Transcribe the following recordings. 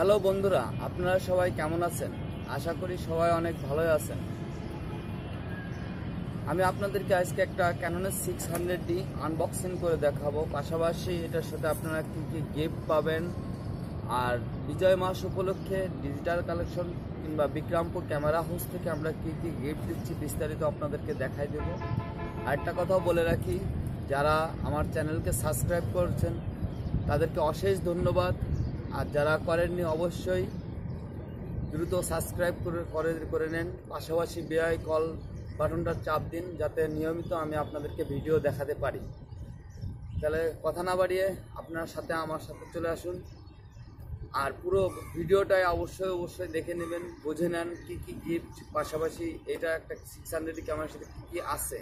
Hello বন্ধুরা, আপনারা সবাই কেমন আছেন? আশা করি সবাই অনেক ভালোই আছেন। আমি আপনাদেরকে আজকে একটা ক্যাননের 600D আনবক্সিং করে দেখাবো। পাশাপাশি এটার সাথে আপনারা কি কি গিফট পাবেন, আর বিজয় মাস উপলক্ষে ডিজিটাল কালেকশন কিংবা বিক্রমপুর ক্যামেরা হাউস থেকে আমরা কি কি গিফট দিচ্ছি বিস্তারিত আপনাদেরকে দেখাই দেব। আর একটা কথাও বলে রাখি, যারা আমার চ্যানেলকে সাবস্ক্রাইব করেছেন তাদেরকে অশেষ ধন্যবাদ। আর যারা করেননি অবশ্যই দ্রুত সাবস্ক্রাইব করে নেন। পাশাপাশি বিআই কল বাটনটা চাপ দিন, যাতে নিয়মিত আমি আপনাদেরকে ভিডিও দেখাতে পারি। তাহলে কথা না বাড়িয়ে আপনার সাথে আমার সাথে চলে আসুন, আর পুরো ভিডিওটাই অবশ্যই দেখে নেবেন, বুঝে নেন কী কী গিফট। পাশাপাশি এটা একটা 600D ক্যামেরার সাথে কী কী আছে।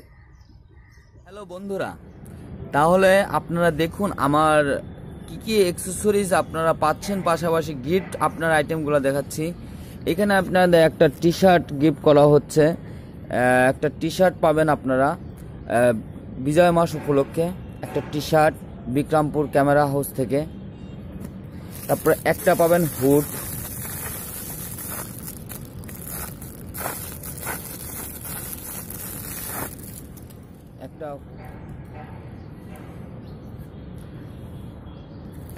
হ্যালো বন্ধুরা, তাহলে আপনারা দেখুন আমার কি কি অ্যাকসেসরিজ আপনারা পাচ্ছেন, পাশাপাশি গিফট আপনার আইটেমগুলো দেখাচ্ছি। এখানে আপনাদের একটা টি শার্ট গিফট করা হচ্ছে। একটা টি শার্ট পাবেন আপনারা বিজয় মাস উপলক্ষে, একটা T shirt Bikrampur camera house থেকে। তারপরে একটা পাবেন হুড,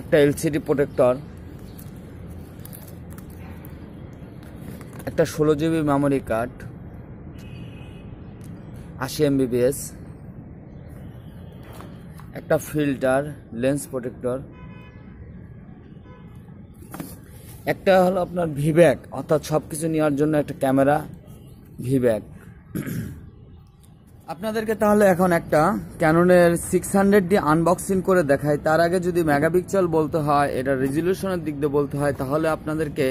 একটা এলসিডি প্রোটেক্টর, একটা 16GB মেমোরি কার্ড, 80 MBps, একটা ফিল্টার, লেন্স প্রোটেক্টর, একটা হলো আপনার ভি ব্যাগ, অর্থাৎ সব কিছু নেওয়ার জন্য একটা ক্যামেরা ভি ব্যাগ। আপনাদেরকে তাহলে এখন একটা ক্যাননের 600D আনবক্সিং করে দেখাই। তার আগে যদি মেগাপিক্সেল বলতে হয়, এটা রেজলিউশনের দিক দিয়ে বলতে হয়, তাহলে আপনাদেরকে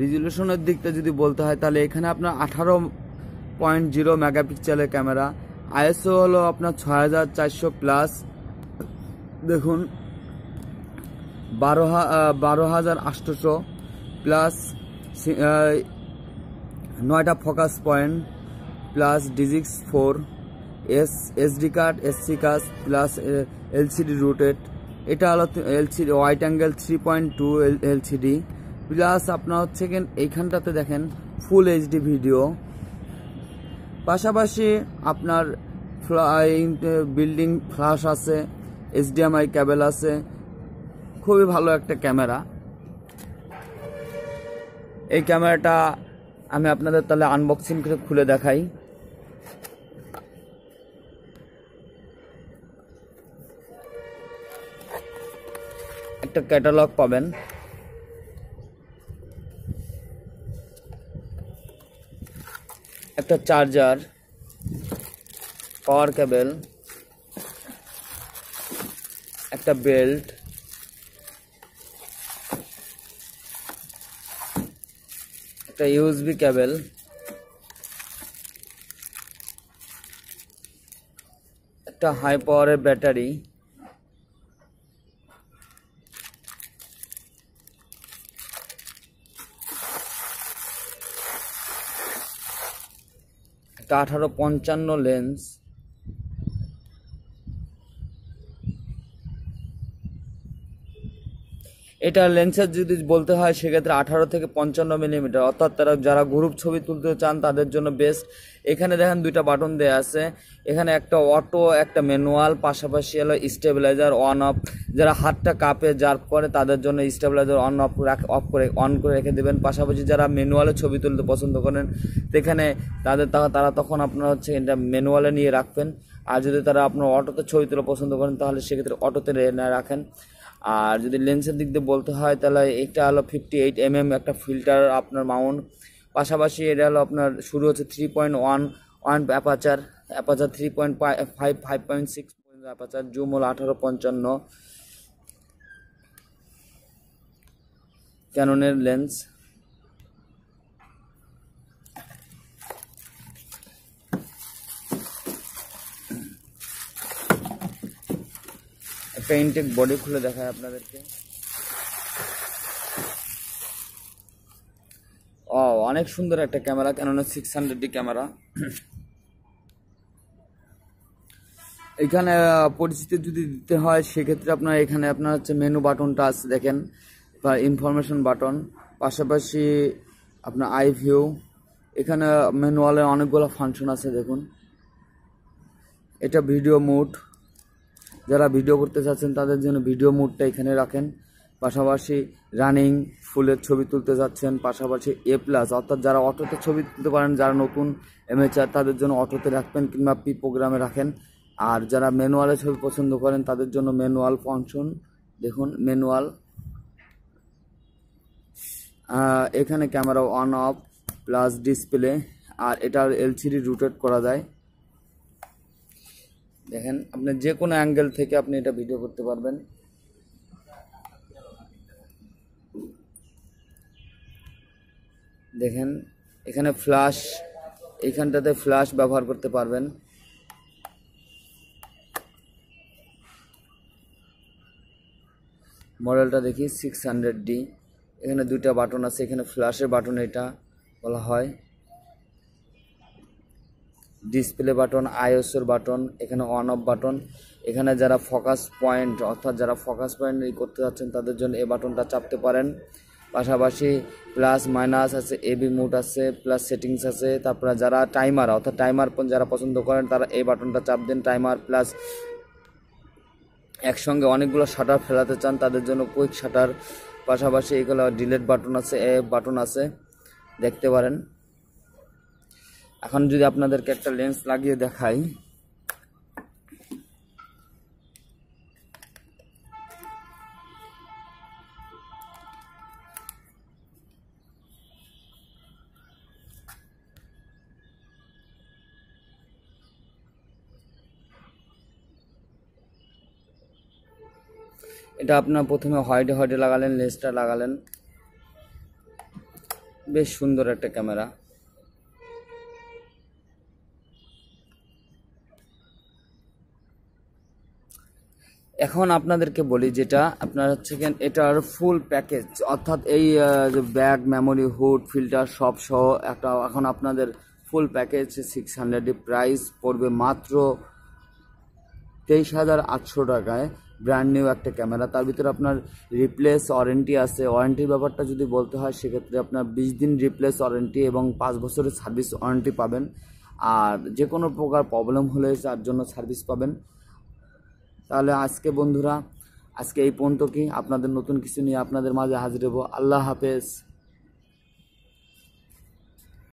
রেজলিউশনের দিকটা যদি বলতে হয় তাহলে এখানে আপনার 18.0 মেগাপিক্সেলের ক্যামেরা। আইএসও হলো আপনার 6400+, দেখুন 12800 প্লাস 9টা focus point plus DIGIC 4 SD card, SC card plus LCD rotated. এটা হলো LCD wide angle 3.2 LCD plus আপনার হচ্ছে এইখানটাতে দেখেন ফুল এইচডি ভিডিও। পাশাপাশি আপনার বিল্ডিং ফ্ল্যাশ আছে, এইচডিএমআই কেবল আছে। খুবই ভালো একটা ক্যামেরা। এই ক্যামেরাটা আমি আপনাদের তাহলে আনবক্সিং করে খুলে দেখাই। একটা ক্যাটালগ পাবেন, একটা চার্জার, পাওয়ার কেবল, একটা বেল্ট, একটা ইউএসবি কেবল, একটা হাই পাওয়ারের ব্যাটারি, একটা 1855 লেন্স, এটা লেন্সের যদি বলতে হয় সেক্ষেত্রে 18 থেকে 55 মিলিমিটার, অর্থাৎ তারা যারা গ্রুপ ছবি তুলতে চান তাদের জন্য বেস্ট। এখানে দেখেন দুইটা বাটন দেওয়া আছে, এখানে একটা অটো, একটা ম্যানুয়াল, পাশাপাশি হলো স্টেবিলাইজার অন অফ। যারা হাতটা কাঁপে জার্ভ করে তাদের জন্য স্টেবিলাইজার অফ করে অন করে রেখে দেবেন। পাশাপাশি যারা ম্যানুয়ালে ছবি তুলতে পছন্দ করেন সেখানে তারা তখন আপনার হচ্ছে এটা ম্যানুয়ালে নিয়ে রাখবেন। আর যদি তারা আপনার অটোতে ছবি তুলে পছন্দ করেন তাহলে সেক্ষেত্রে অটোতে রাখেন। আর যদি লেন্সের দিক দিয়ে বলতে হয় তাহলে এটা হলো 58mm একটা ফিল্টার আপনার মাউন্ট। পাশাপাশি এটা হলো আপনার শুরু হচ্ছে 3.1 অ্যাপাচার 3.5.6 অ্যাপাচার, জুম হলো 1855, ক্যাননের লেন্স। একটা ইনটেক বডি খুলে দেখায় আপনাদেরকে। অনেক সুন্দর একটা ক্যামেরা, ক্যাননের 600D ক্যামেরা। এখানে পরিচিতি যদি দিতে হয় সেক্ষেত্রে আপনার এখানে আপনার হচ্ছে মেনু বাটনটা আছে, দেখেন ইনফরমেশন বাটন, পাশাপাশি আপনার আই ভিউ। এখানে ম্যানুয়ালে অনেকগুলো ফাংশন আছে দেখুন। এটা ভিডিও মোড, যারা ভিডিও করতে চাচ্ছেন তাদের জন্য ভিডিও মোডটা এখানে রাখেন। পাশাপাশি রানিং ফুলের ছবি তুলতে যাচ্ছেন, পাশাপাশি A+ অর্থাৎ যারা অটোতে ছবি তুলতে পারেন, যারা নতুন এমেচার তাদের জন্য অটোতে রাখবেন কিংবা পি প্রোগ্রামে রাখেন। আর যারা ম্যানুয়ালে ছবি পছন্দ করেন তাদের জন্য ম্যানুয়াল ফাংশন দেখুন, ম্যানুয়াল। এখানে camera on off plus display, আর এটার LCD রোটেট করা যায়। দেখেন আপনি যে কোনো অ্যাঙ্গেল থেকে আপনি এটা ভিডিও করতে পারবেন। দেখেন এখানে ফ্ল্যাশ, এইখানটাতে ফ্ল্যাশ ব্যবহার করতে পারবেন। মডেলটা দেখি 600D। এখানে দুইটা বাটন আছে, এখানে ফ্ল্যাশের বাটন এটা বলা হয়, ডিসপ্লে বাটন, আইএসওর বাটন, এখানে অন অফ বাটন। এখানে যারা ফোকাস পয়েন্ট অর্থাৎ যারা ফোকাস পয়েন্ট করতে যাচ্ছেন তাদের জন্য এই বাটনটা চাপতে পারেন। পাশাপাশি প্লাস মাইনাস আছে, এবি মোড আছে, প্লাস সেটিংস আছে। তারপরে যারা টাইমার অর্থাৎ টাইমার যারা পছন্দ করেন তারা এই বাটনটা চাপ দেন, টাইমার প্লাস। একসঙ্গে অনেকগুলো শাটার ফেলাতে চান তাদের জন্য কুইক শাটার। পাশাপাশি এগুলো ডিলেট বাটন আছে, বাটন আছে, দেখতে পারেন। এখন যদি আপনাদেরকে একটা লেন্স লাগিয়ে দেখাই, এটা আপনার প্রথমে হোয়াইটে লাগালেন, লেন্সটা লাগালেন, বেশ সুন্দর একটা ক্যামেরা। এখন আপনাদেরকে বলি যেটা আপনার হচ্ছে এটার ফুল প্যাকেজ অর্থাৎ এই ব্যাগ, মেমোরি, হুড, ফিল্টার সব সহ একটা এখন আপনাদের ফুল প্যাকেজ 600 প্রাইস পড়বে মাত্র 23,800 টাকায়। ব্র্যান্ড নিউ একটা ক্যামেরা, তার ভিতরে আপনার রিপ্লেস ওয়ারেন্টি আছে। ওয়ারেন্টির ব্যাপারটা যদি বলতে হয় সেক্ষেত্রে আপনার 20 দিন রিপ্লেস ওয়ারেন্টি এবং 5 বছরের সার্ভিস ওয়ারেন্টি পাবেন। আর যে কোনো প্রকার প্রবলেম হলে তার জন্য সার্ভিস পাবেন। তাহলে আজকে বন্ধুরা, আজকে এই পর্যন্ত কি আপনাদের নতুন কিছু নিয়ে আপনাদের মাঝে হাজির হব। আল্লাহ হাফেজ।